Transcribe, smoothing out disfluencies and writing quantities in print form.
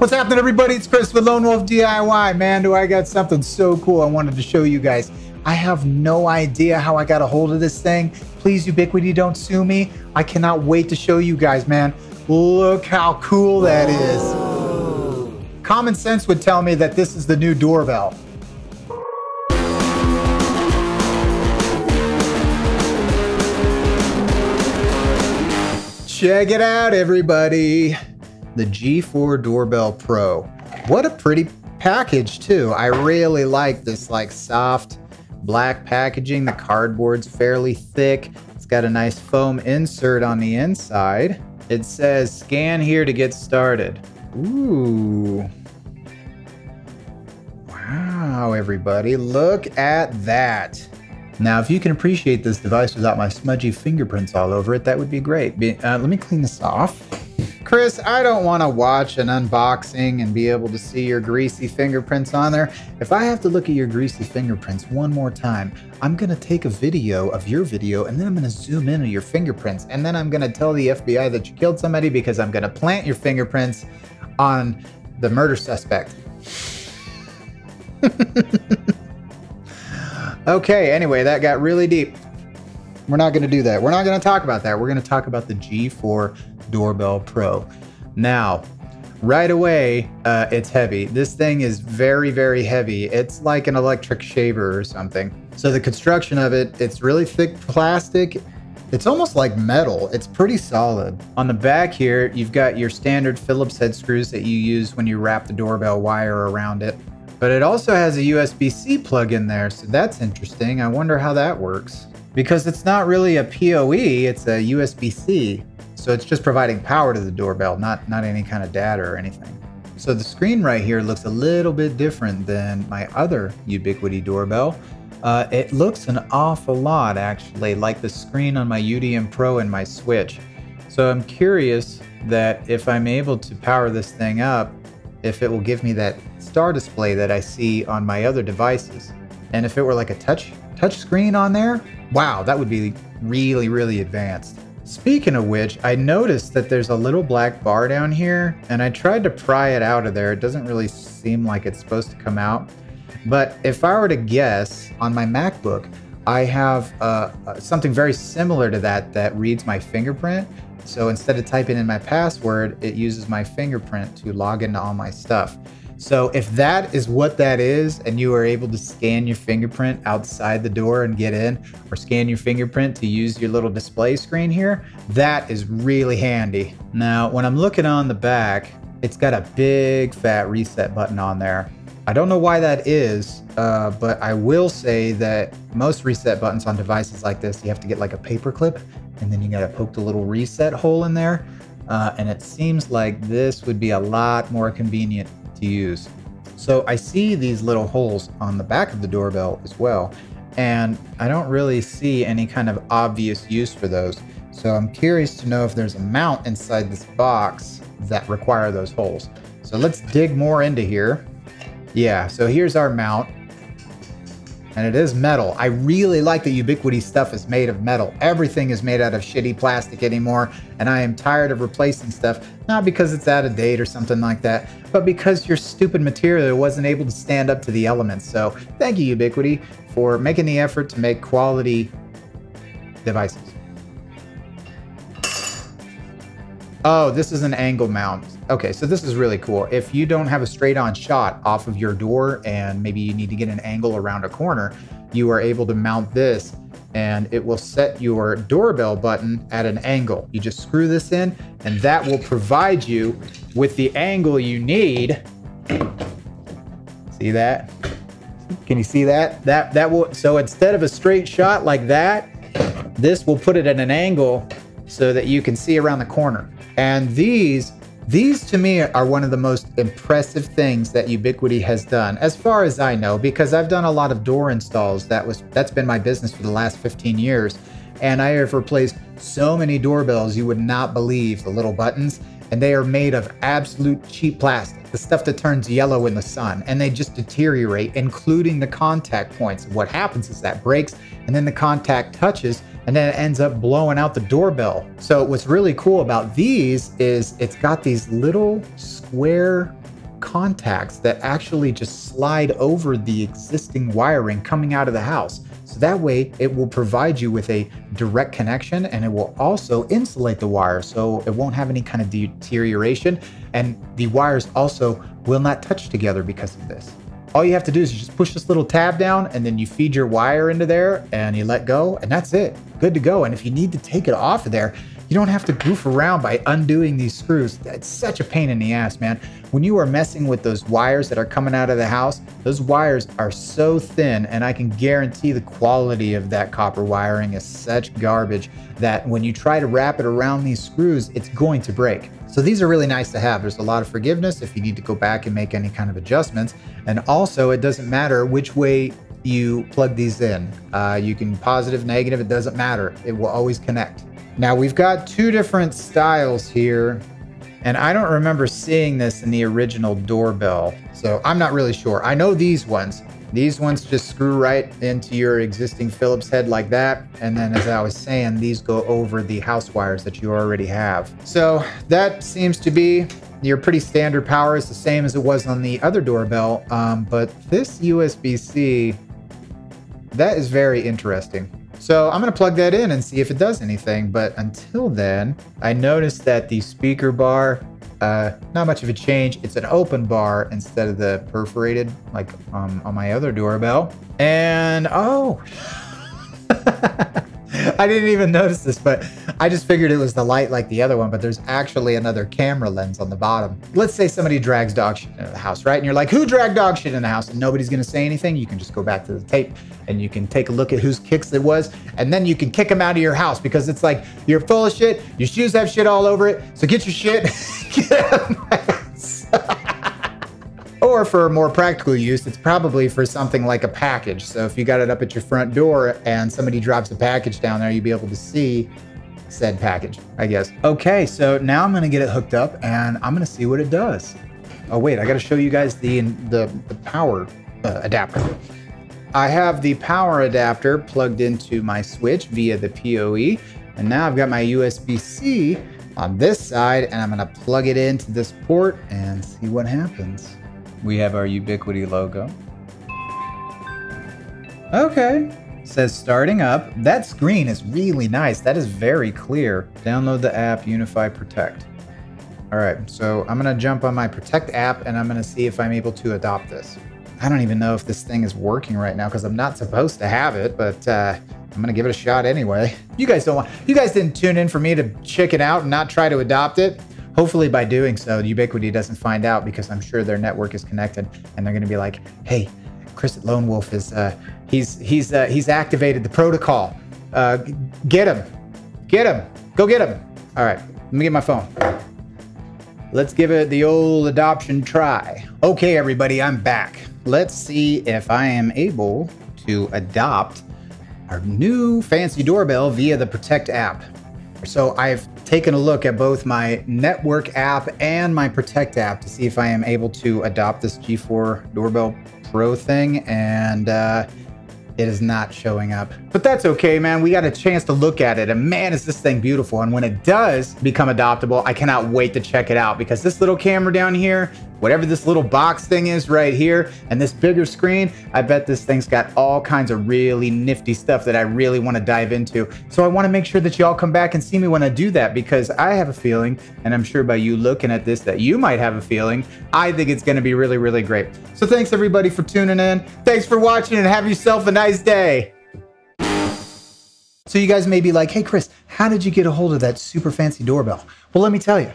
What's happening, everybody? It's Chris with Lone Wolf DIY. Man, do I got something so cool I wanted to show you guys. I have no idea how I got a hold of this thing. Please, Ubiquiti, don't sue me. I cannot wait to show you guys, man. Look how cool that is. Common sense would tell me that this is the new doorbell. Check it out, everybody. The G4 Doorbell Pro. What a pretty package too. I really like this like soft black packaging. The cardboard's fairly thick. It's got a nice foam insert on the inside. It says scan here to get started. Ooh. Wow, everybody, look at that. Now, if you can appreciate this device without my smudgy fingerprints all over it, that would be great. Let me clean this off. Chris, I don't want to watch an unboxing and be able to see your greasy fingerprints on there. If I have to look at your greasy fingerprints one more time, I'm going to take a video of your video and then I'm going to zoom in on your fingerprints. And then I'm going to tell the FBI that you killed somebody because I'm going to plant your fingerprints on the murder suspect. Okay, anyway, that got really deep. We're not going to do that. We're not going to talk about that. We're going to talk about the G4 Doorbell Pro. Now, right away, it's heavy. This thing is very, very heavy. It's like an electric shaver or something. So the construction of it, it's really thick plastic. It's almost like metal. It's pretty solid. On the back here, you've got your standard Phillips head screws that you use when you wrap the doorbell wire around it. But it also has a USB-C plug in there, so that's interesting. I wonder how that works. Because it's not really a PoE, it's a USB-C. So it's just providing power to the doorbell, not any kind of data or anything. So the screen right here looks a little bit different than my other Ubiquiti doorbell. It looks an awful lot, actually, like the screen on my UDM Pro and my Switch. So I'm curious that if I'm able to power this thing up, if it will give me that star display that I see on my other devices. And if it were like a touch screen on there, wow, that would be really, really advanced. Speaking of which, I noticed that there's a little black bar down here, and I tried to pry it out of there. It doesn't really seem like it's supposed to come out. But if I were to guess, on my MacBook, I have something very similar to that reads my fingerprint. So instead of typing in my password, it uses my fingerprint to log into all my stuff. So if that is what that is, and you are able to scan your fingerprint outside the door and get in, or scan your fingerprint to use your little display screen here, that is really handy. Now, when I'm looking on the back, it's got a big fat reset button on there. I don't know why that is, but I will say that most reset buttons on devices like this, you have to get like a paper clip, and then you gotta poke the little reset hole in there. And it seems like this would be a lot more convenient to use. So I see these little holes on the back of the doorbell as well, and I don't really see any kind of obvious use for those. So I'm curious to know if there's a mount inside this box that require those holes. So let's dig more into here. Yeah, so here's our mount. And it is metal. I really like that Ubiquiti stuff is made of metal. Everything is made out of shitty plastic anymore, and I am tired of replacing stuff, not because it's out of date or something like that, but because your stupid material wasn't able to stand up to the elements. So thank you, Ubiquiti, for making the effort to make quality devices. Oh, this is an angle mount. Okay, so this is really cool. If you don't have a straight on shot off of your door and maybe you need to get an angle around a corner, you are able to mount this and it will set your doorbell button at an angle. You just screw this in and that will provide you with the angle you need. See that? Can you see that? That will, so instead of a straight shot like that, this will put it at an angle so that you can see around the corner. And these to me are one of the most impressive things that Ubiquiti has done, as far as I know, because I've done a lot of door installs. That's been my business for the last 15 years. And I have replaced so many doorbells you would not believe, the little buttons, and they are made of absolute cheap plastic, the stuff that turns yellow in the sun, and they just deteriorate, including the contact points. What happens is that breaks, and then the contact touches, and then it ends up blowing out the doorbell. So what's really cool about these is it's got these little square contacts that actually just slide over the existing wiring coming out of the house. So that way it will provide you with a direct connection, and it will also insulate the wire so it won't have any kind of deterioration. And the wires also will not touch together because of this. All you have to do is you just push this little tab down, and then you feed your wire into there and you let go, and that's it. Good to go. And if you need to take it off of there, you don't have to goof around by undoing these screws. It's such a pain in the ass, man. When you are messing with those wires that are coming out of the house, those wires are so thin, and I can guarantee the quality of that copper wiring is such garbage that when you try to wrap it around these screws, it's going to break. So these are really nice to have. There's a lot of forgiveness if you need to go back and make any kind of adjustments. And also, it doesn't matter which way you plug these in. You can positive, negative, it doesn't matter. It will always connect. Now we've got two different styles here, and I don't remember seeing this in the original doorbell, so I'm not really sure. I know these ones just screw right into your existing Phillips head like that, and then as I was saying, these go over the house wires that you already have. So that seems to be your pretty standard power. Is the same as it was on the other doorbell, but this USB-C, that is very interesting. So I'm going to plug that in and see if it does anything. But until then, I noticed that the speaker bar, not much of a change. It's an open bar instead of the perforated like on my other doorbell. And oh, I didn't even notice this, but I just figured it was the light like the other one, but there's actually another camera lens on the bottom. Let's say somebody drags dog shit into the house, right? And you're like, who dragged dog shit in the house? And nobody's going to say anything. You can just go back to the tape and you can take a look at whose kicks it was. And then you can kick them out of your house because it's like, you're full of shit. Your shoes have shit all over it. So get your shit. Get out of my house. Or for more practical use, it's probably for something like a package. So if you got it up at your front door and somebody drops a package down there, you'll be able to see said package, I guess. Okay, so now I'm gonna get it hooked up and I'm gonna see what it does. Oh wait, I gotta show you guys the power adapter. I have the power adapter plugged into my switch via the PoE, and now I've got my USB-C on this side, and I'm gonna plug it into this port and see what happens. We have our Ubiquiti logo. Okay. Says starting up. That screen is really nice. That is very clear. Download the app UniFi Protect. All right, so I'm gonna jump on my Protect app and I'm gonna see if I'm able to adopt this. I don't even know if this thing is working right now because I'm not supposed to have it, but I'm gonna give it a shot anyway. You guys didn't tune in for me to check it out and not try to adopt it. Hopefully by doing so, Ubiquiti doesn't find out because I'm sure their network is connected and they're gonna be like, hey, Chris at Lone Wolf is, he's activated the protocol. Get him, go get him. All right, let me get my phone. Let's give it the old adoption try. Okay, everybody, I'm back. Let's see if I am able to adopt our new fancy doorbell via the Protect app. So I've taken a look at both my network app and my Protect app to see if I am able to adopt this G4 Doorbell Pro thing, and it is not showing up. But that's okay, man. We got a chance to look at it, and man, is this thing beautiful. And when it does become adoptable, I cannot wait to check it out because this little camera down here, whatever this little box thing is right here, and this bigger screen, I bet this thing's got all kinds of really nifty stuff that I really want to dive into. So I want to make sure that y'all come back and see me when I do that, because I have a feeling, and I'm sure by you looking at this that you might have a feeling, I think it's going to be really, really great. So thanks everybody for tuning in. Thanks for watching, and have yourself a nice day. So you guys may be like, hey Chris, how did you get a hold of that super fancy doorbell? Well, let me tell you.